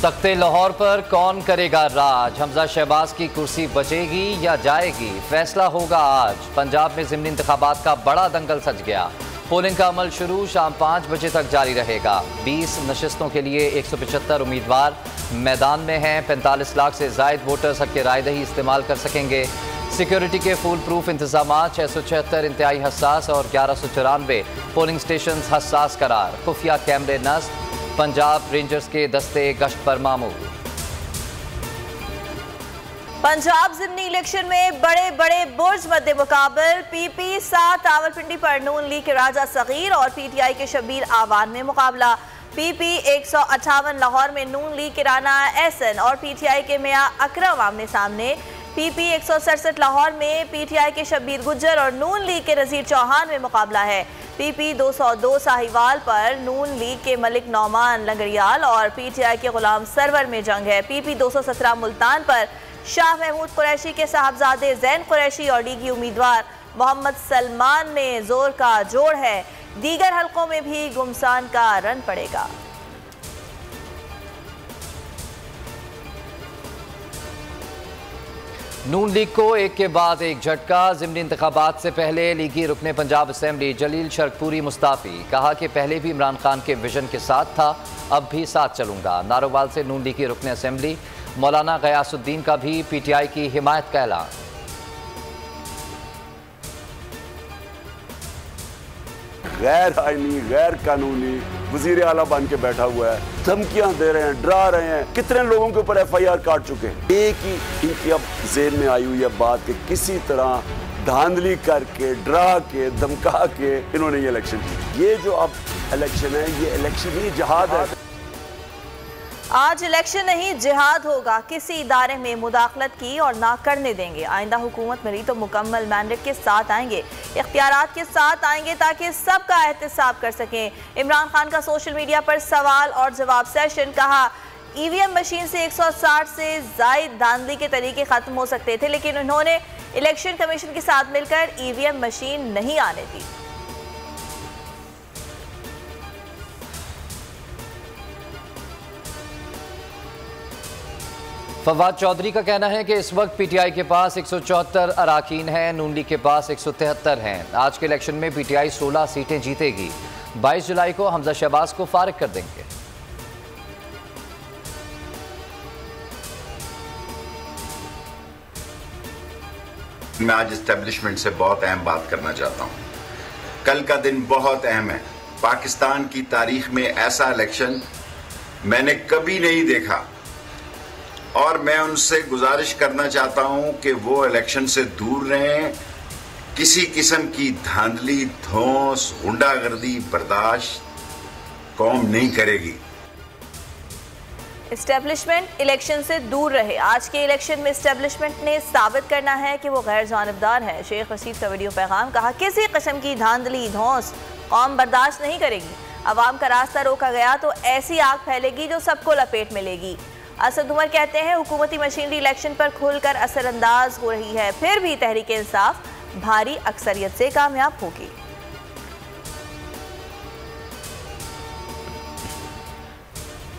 तख्ते लाहौर पर कौन करेगा राज? हमजा शहबाज की कुर्सी बचेगी या जाएगी? फैसला होगा आज। पंजाब में ज़िमनी इंतखाबात का बड़ा दंगल सज गया। पोलिंग का अमल शुरू शाम 5 बजे तक जारी रहेगा। 20 नशिस्तों के लिए 175 उम्मीदवार मैदान में हैं। 45 लाख से ज़ायद वोटर्स हक रायदही इस्तेमाल कर सकेंगे। सिक्योरिटी के फुल प्रूफ इंतजाम, 676 इंतहाई हसास और 1194 पोलिंग स्टेशन हसास करार। खुफिया कैमरे नस्ब। पंजाब रेंजर्स के दस्ते गश्त पर मामूल। पंजाब ज़िमनी इलेक्शन में बड़े बड़े बुर्ज मद्दे मुकाबल। पीपी 7 रावलपिंडी पर नून लीग के राजा सगीर और पीटीआई के शब्बीर आवान में मुकाबला। पीपी 158 लाहौर में नून लीग के राना एहसन और पीटीआई के मियां अकरम आमने सामने। पीपी 167 लाहौर में पीटीआई के शब्बीर गुज्जर और नून लीग के नज़ीर चौहान में मुकाबला है। पीपी 202 साहिवाल पर नून लीग के मलिक नौमान लंगड़ियाल और पीटीआई के गुलाम सरवर में जंग है। पीपी 217 मुल्तान पर शाह महमूद कुरैशी के साहबजादे जैन कुरैशी और लीगी उम्मीदवार मोहम्मद सलमान में जोर का जोड़ है। दीगर हलकों में भी गुमसान का रन पड़ेगा। नून लीग को एक के बाद एक झटका। ज़िमनी इंतखाबात से पहले लीगी रुकने पंजाब असेंबली जलील शरकपुरी मुस्ताफ़ी। कहा कि पहले भी इमरान खान के विजन के साथ था, अब भी साथ चलूंगा। नारोवाल से नून लीग की रुकने असेंबली मौलाना गयासुद्दीन का भी पीटीआई की हिमायत का ऐलान। गैर आईनी गैर कानूनी वजीर आला बन के बैठा हुआ है, धमकियां दे रहे हैं, डरा रहे हैं। कितने लोगों के ऊपर FIR काट चुके हैं। एक ही इनकी अब जेहन में आई हुई है बात कि किसी तरह धांधली करके, डरा के, धमका के इन्होंने ये इलेक्शन की। ये जो अब इलेक्शन है, ये इलेक्शन ही जिहाद है। आज इलेक्शन नहीं जिहाद होगा। किसी इदारे में मुदाखलत की और ना करने देंगे। आइंदा हुकूमत मिली तो मुकम्मल मैंडेट के साथ आएंगे, इख्तियारात के साथ आएंगे ताकि सबका एहतसाब कर सकें। इमरान खान का सोशल मीडिया पर सवाल और जवाब सेशन। कहा EVM मशीन से 160 से ज़ायद धांधली के तरीके ख़त्म हो सकते थे, लेकिन उन्होंने इलेक्शन कमीशन के साथ मिलकर EVM मशीन नहीं आने दी। फवाद चौधरी का कहना है कि इस वक्त पीटीआई के पास 174 अराकीन हैं, नून लीग के पास 173 हैं। आज के इलेक्शन में पीटीआई 16 सीटें जीतेगी। 22 जुलाई को हमजा शहबाज को फारिग कर देंगे। मैं आज एस्टेब्लिशमेंट से बहुत अहम बात करना चाहता हूं। कल का दिन बहुत अहम है। पाकिस्तान की तारीख में ऐसा इलेक्शन मैंने कभी नहीं देखा और मैं उनसे गुजारिश करना चाहता हूं कि वो इलेक्शन से दूर रहें। किसी किस्म की धांधली, धौंस, गुंडागर्दी बर्दाश्त कौम नहीं करेगी। एस्टेब्लिशमेंट इलेक्शन से दूर रहे। आज के इलेक्शन में एस्टेब्लिशमेंट ने साबित करना है कि वो गैर जानिबदार है। शेख रशीद का वीडियो पैगाम। कहा किसी किस्म की धांधली, धौंस कौम बर्दाश्त नहीं करेगी। अवाम का रास्ता रोका गया तो ऐसी आग फैलेगी जो सबको लपेट में लेगी। असद उमर कहते हैं हुकूमती मशीनरी इलेक्शन पर खुलकर असरअंदाज हो रही है, फिर भी तहरीक इंसाफ भारी अक्सरियत से कामयाब होगी।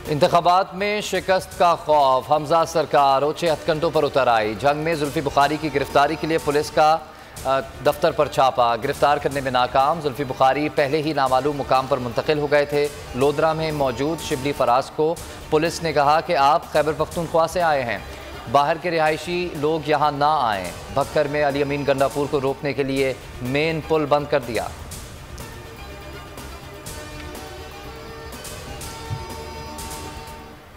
इंतखाबात में शिकस्त का खौफ। हमजा सरकार ऊंचे हथकंडों पर उतर आई। जंग में जुल्फी बुखारी की गिरफ्तारी के लिए पुलिस का दफ्तर पर छापा, गिरफ्तार करने में नाकाम। जुल्फी बुखारी पहले ही नामालूम मुकाम पर मुंतकिल हो गए थे। लोधरा में मौजूद शिबली फराज को पुलिस ने कहा कि आप खैबर पख्तूनख्वा से आए हैं, बाहर के रिहायशी लोग यहाँ ना आएँ। भक्कर में अली अमीन गंडापुर को रोकने के लिए मेन पुल बंद कर दिया।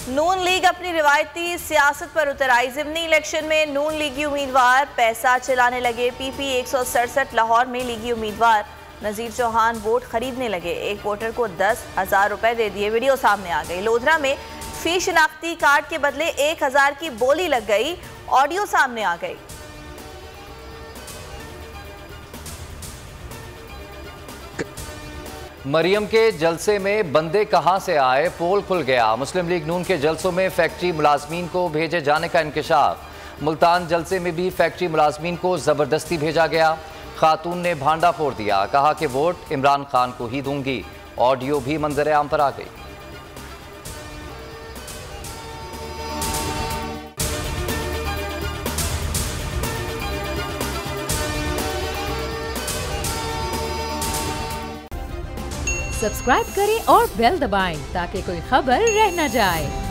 नून लीग अपनी रिवायती सियासत पर उतर आई। ज़िमनी इलेक्शन में नून लीगी उम्मीदवार पैसा चलाने लगे। पीपी 167 लाहौर में लीगी उम्मीदवार नज़ीर चौहान वोट खरीदने लगे। एक वोटर को 10,000 रुपए दे दिए। वीडियो सामने आ गई। लोधरा में फी शिनाख्ती कार्ड के बदले 1,000 की बोली लग गई। ऑडियो सामने आ गई। मरियम के जलसे में बंदे कहां से आए, पोल खुल गया। मुस्लिम लीग नून के जलसों में फैक्ट्री मुलाजमीन को भेजे जाने का इंकशाफ। मुल्तान जलसे में भी फैक्ट्री मुलाजमीन को जबरदस्ती भेजा गया। खातून ने भांडा फोड़ दिया, कहा कि वोट इमरान खान को ही दूंगी। ऑडियो भी मंजर आम पर आ गई। सब्सक्राइब करें और बेल दबाएं ताकि कोई खबर रह न जाए।